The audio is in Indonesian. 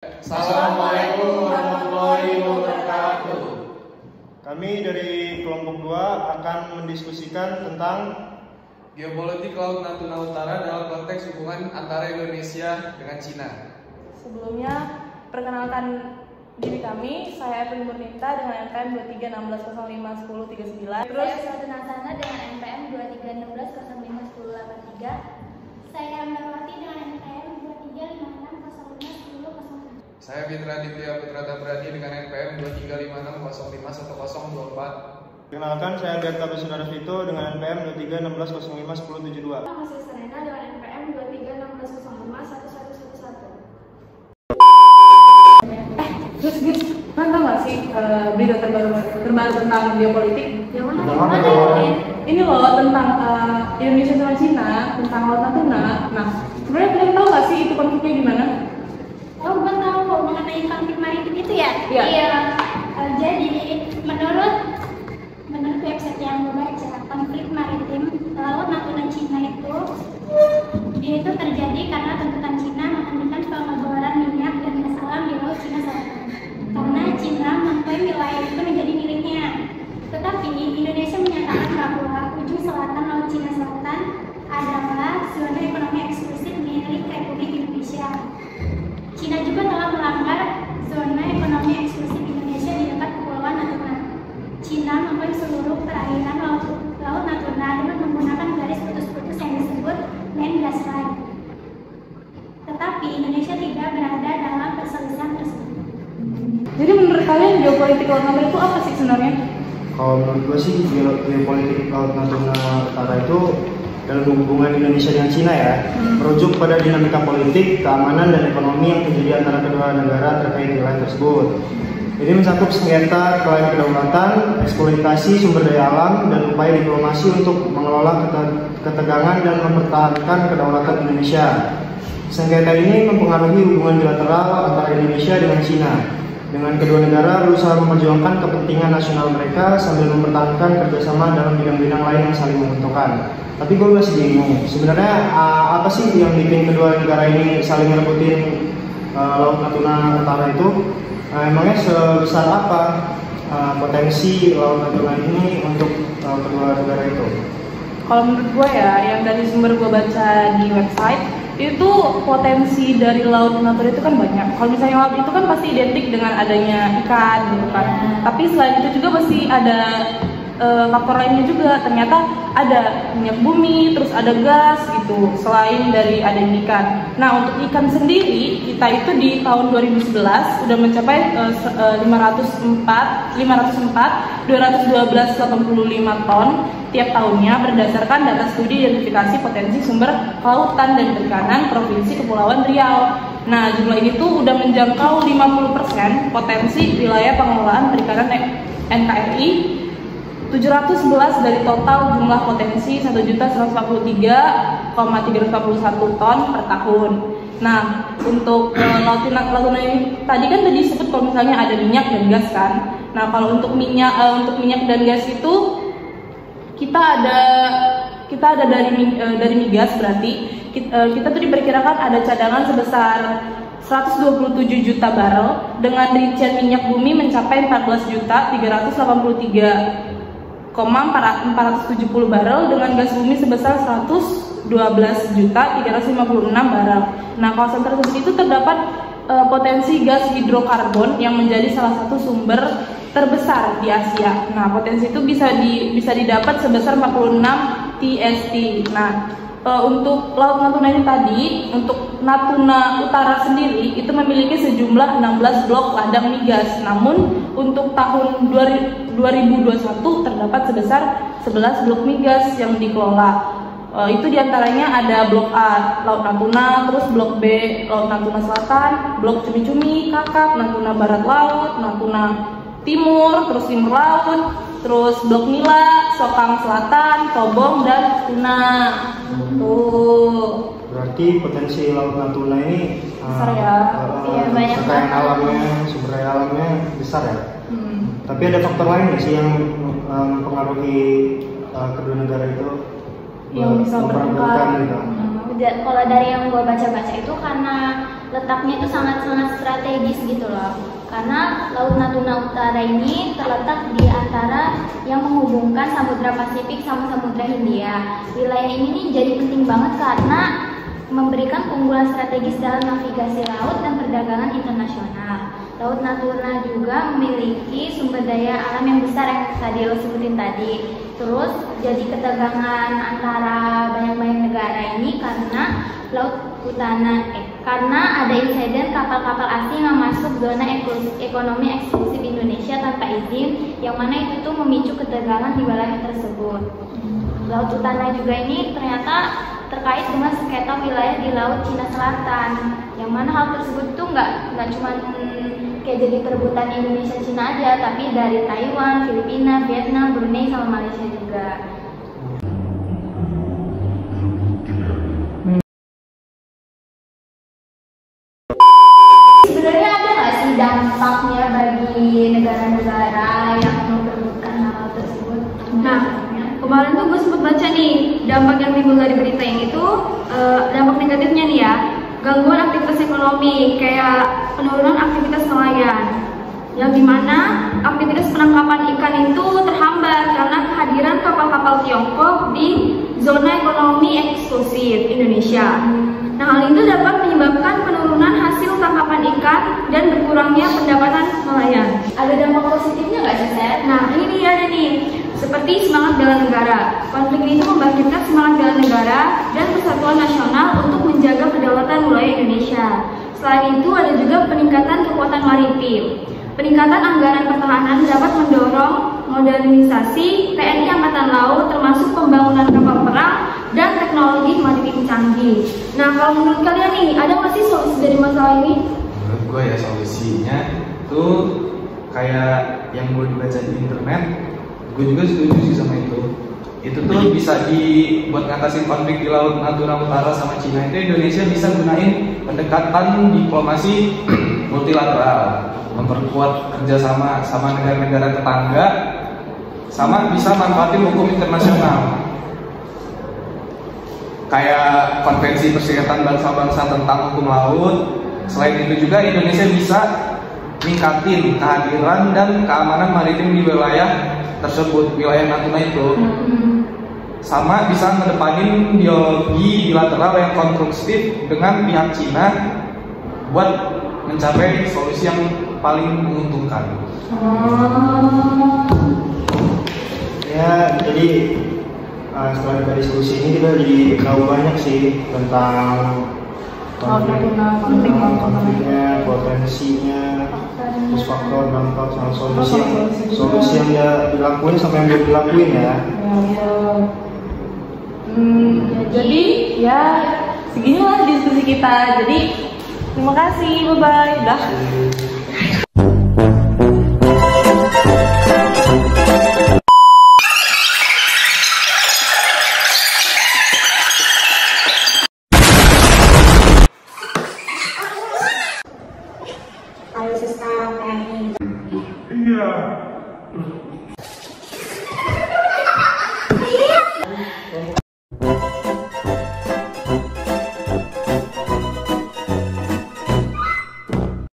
Assalamualaikum warahmatullahi wabarakatuh. Kami dari kelompok 2 akan mendiskusikan tentang geopolitik Laut Natuna Utara dalam konteks hubungan antara Indonesia dengan Cina. Sebelumnya, perkenalkan diri kami, saya Evelyn Murnita dengan NPM 2316051039. Terus saya Satu Nasana dengan NPM 2316051083. Saya Melwati dengan NPM 2356051007. Saya Fitra Ditya Putra Tabrani dengan NPM 2356051024. Perkenalkan, saya Berta Besudara Vito dengan NPM 2316051072. Masih Serena dengan NPM 2316051111. Terus tau gak sih berita terbaru tentang geopolitik? Yang mana? Ini loh tentang Indonesia sama Cina, tentang Laut Natuna. Nah, sebenarnya kalian tahu gak sih itu konfliknya gimana? Oh, gue tahu mengenai konflik maritim itu ya? Iya. Jadi menurut website yang gue baca, konflik maritim Laut Natuna Cina itu terjadi karena tuntutan Cina menghentikan pengeboran minyak dan gas alam di Laut Cina Selatan. Karena Cina mengklaim wilayah itu menjadi miliknya. Tetapi Indonesia menyatakan bahwa ujung selatan Laut Cina Selatan adalah zona ekonomi eksklusif milik Republik Indonesia. Cina juga telah melanggar zona ekonomi eksklusif Indonesia di dekat Kepulauan Natuna. Cina mengklaim seluruh perairan Laut Natuna dengan menggunakan garis putus-putus yang disebut land gas line. Tetapi Indonesia tidak berada dalam perselisihan tersebut. Jadi menurut kalian geopolitik Laut Natuna itu apa sih sebenarnya? Kalau menurut gue sih geopolitik Laut Natuna Utara itu dalam hubungan Indonesia dengan Cina ya, merujuk pada dinamika politik, keamanan, dan ekonomi yang terjadi antara kedua negara terkait wilayah tersebut. Ini mencakup sengketa klaim kedaulatan, eksploitasi sumber daya alam, dan upaya diplomasi untuk mengelola ketegangan dan mempertahankan kedaulatan Indonesia. Sengketa ini mempengaruhi hubungan bilateral antara Indonesia dengan Cina. Dengan kedua negara berusaha memperjuangkan kepentingan nasional mereka sambil mempertahankan kerjasama dalam bidang-bidang lain yang saling menguntungkan. Tapi gue masih bingung, sebenarnya apa sih yang bikin kedua negara ini saling merebutin Laut Natuna Utara itu? Emangnya sebesar apa potensi Laut Natuna ini untuk kedua negara itu? Kalau menurut gue ya, yang dari sumber gue baca di website, itu potensi dari Laut Natuna itu kan banyak. Kalau misalnya laut itu kan pasti identik dengan adanya ikan gitu kan. Tapi selain itu juga pasti ada faktor lainnya juga. Ternyata ada minyak bumi, terus ada gas gitu, selain dari adanya ikan. Nah, untuk ikan sendiri, kita itu di tahun 2011 udah mencapai 212,85 ton tiap tahunnya berdasarkan data studi identifikasi potensi sumber kelautan dan perikanan Provinsi Kepulauan Riau. Nah, jumlah ini tuh udah menjangkau 50% potensi wilayah pengelolaan perikanan NKRI, 711 dari total jumlah potensi 1.143,341 ton per tahun. Nah, untuk Laut Natuna ini tadi kan disebut kalau misalnya ada minyak dan gas kan. Nah, kalau untuk minyak dan gas itu kita ada dari migas, berarti kita tuh diperkirakan ada cadangan sebesar 127 juta barel dengan rincian minyak bumi mencapai 14.331,470 barel dengan gas bumi sebesar 112.356 barel. Nah, kawasan tersebut itu terdapat potensi gas hidrokarbon yang menjadi salah satu sumber terbesar di Asia. Nah, potensi itu bisa didapat sebesar 46 TST. Nah, untuk Laut Natuna ini tadi, untuk Natuna Utara sendiri itu memiliki sejumlah 16 blok ladang migas. Namun untuk tahun 2021 terdapat sebesar 11 blok migas yang dikelola. Itu diantaranya ada blok A Laut Natuna, terus blok B Laut Natuna Selatan, blok Cumi-Cumi, Kakap, Natuna Barat Laut, Natuna Timur, terus Timur Laut, terus blok Nila, Sokang Selatan, Tobong, dan Tuna. Tuh. Berarti potensi Laut Natuna ini besar ya? Iya, banyak kekayaan alamnya, sumber daya alamnya besar ya. Tapi ada faktor lain nggak sih yang mempengaruhi kedua negara itu? Yang bisa bertengkar gitu. Kalau dari yang gue baca-baca itu karena letaknya itu sangat-sangat strategis gitu loh. Karena Laut Natuna Utara ini terletak di antara yang menghubungkan Samudra Pasifik sama Samudra Hindia. Wilayah ini nih jadi penting banget karena memberikan keunggulan strategis dalam navigasi laut dan perdagangan internasional. Laut Natuna juga memiliki sumber daya alam yang besar yang tadi lo sebutin tadi. Terus jadi ketegangan antara banyak-banyak negara ini karena karena ada insiden kapal-kapal asing yang masuk zona ekonomi eksklusif Indonesia tanpa izin, yang mana itu tuh memicu ketegangan di wilayah tersebut. Laut Utara juga ini ternyata terkait dengan sengketa wilayah di Laut Cina Selatan, yang mana hal tersebut tuh nggak cuma kayak jadi perebutan Indonesia Cina aja, tapi dari Taiwan, Filipina, Vietnam, Brunei sama Malaysia juga. Sebenarnya ada nggak sih dampaknya bagi negara-negara yang memperebutkan hal tersebut? Nah, kemarin tuh gue sempet baca nih dampak yang timbul dari berita yang itu, dampak negatifnya nih ya, gangguan aktivitas ekonomi kayak penurunan aktivitas nelayan, yang dimana aktivitas penangkapan ikan itu terhambat karena kehadiran kapal-kapal Tiongkok di zona ekonomi eksklusif Indonesia. Nah, hal itu dapat menyebabkan penurunan hasil tangkapan ikan dan berkurangnya pendapatan nelayan. Ada dampak positifnya nggak sih, Seth? Nah, ini dia ada nih. Seperti semangat bela negara. Konflik ini membangkitkan semangat bela negara dan persatuan nasional untuk menjaga kedaulatan wilayah Indonesia. Selain itu, ada juga peningkatan kekuatan maritim. Peningkatan anggaran pertahanan dapat mendorong modernisasi TNI Angkatan Laut, termasuk pembangunan kapal perang dan teknologi maritim canggih. Nah, kalau menurut kalian nih, ada nggak sih solusi dari masalah ini? Menurut gue ya solusinya tuh kayak yang gue baca di internet, gue juga setuju sih sama itu. Itu tuh bisa buat ngatasin konflik di Laut Natuna Utara sama Cina itu Indonesia bisa gunain pendekatan diplomasi multilateral, memperkuat kerjasama sama negara-negara tetangga, sama bisa manfaatin hukum internasional kayak konvensi perserikatan bangsa-bangsa tentang hukum laut. Selain itu juga Indonesia bisa ningkatin kehadiran dan keamanan maritim di wilayah tersebut, wilayah Natuna itu. Sama bisa ngedepanin dialogi bilateral yang konstruktif dengan pihak Cina buat mencapai solusi yang paling menguntungkan. Ya, jadi setelah dari solusi ini kita jadi tahu banyak sih tentang konfliknya, potensinya, terus faktor dampak sama solusi yang dia dilakuin sampai yang dia dilakuin ya. Jadi ya seginilah diskusi kita. Jadi terima kasih, bye-bye. Udah. Alutsista TNI. Iya.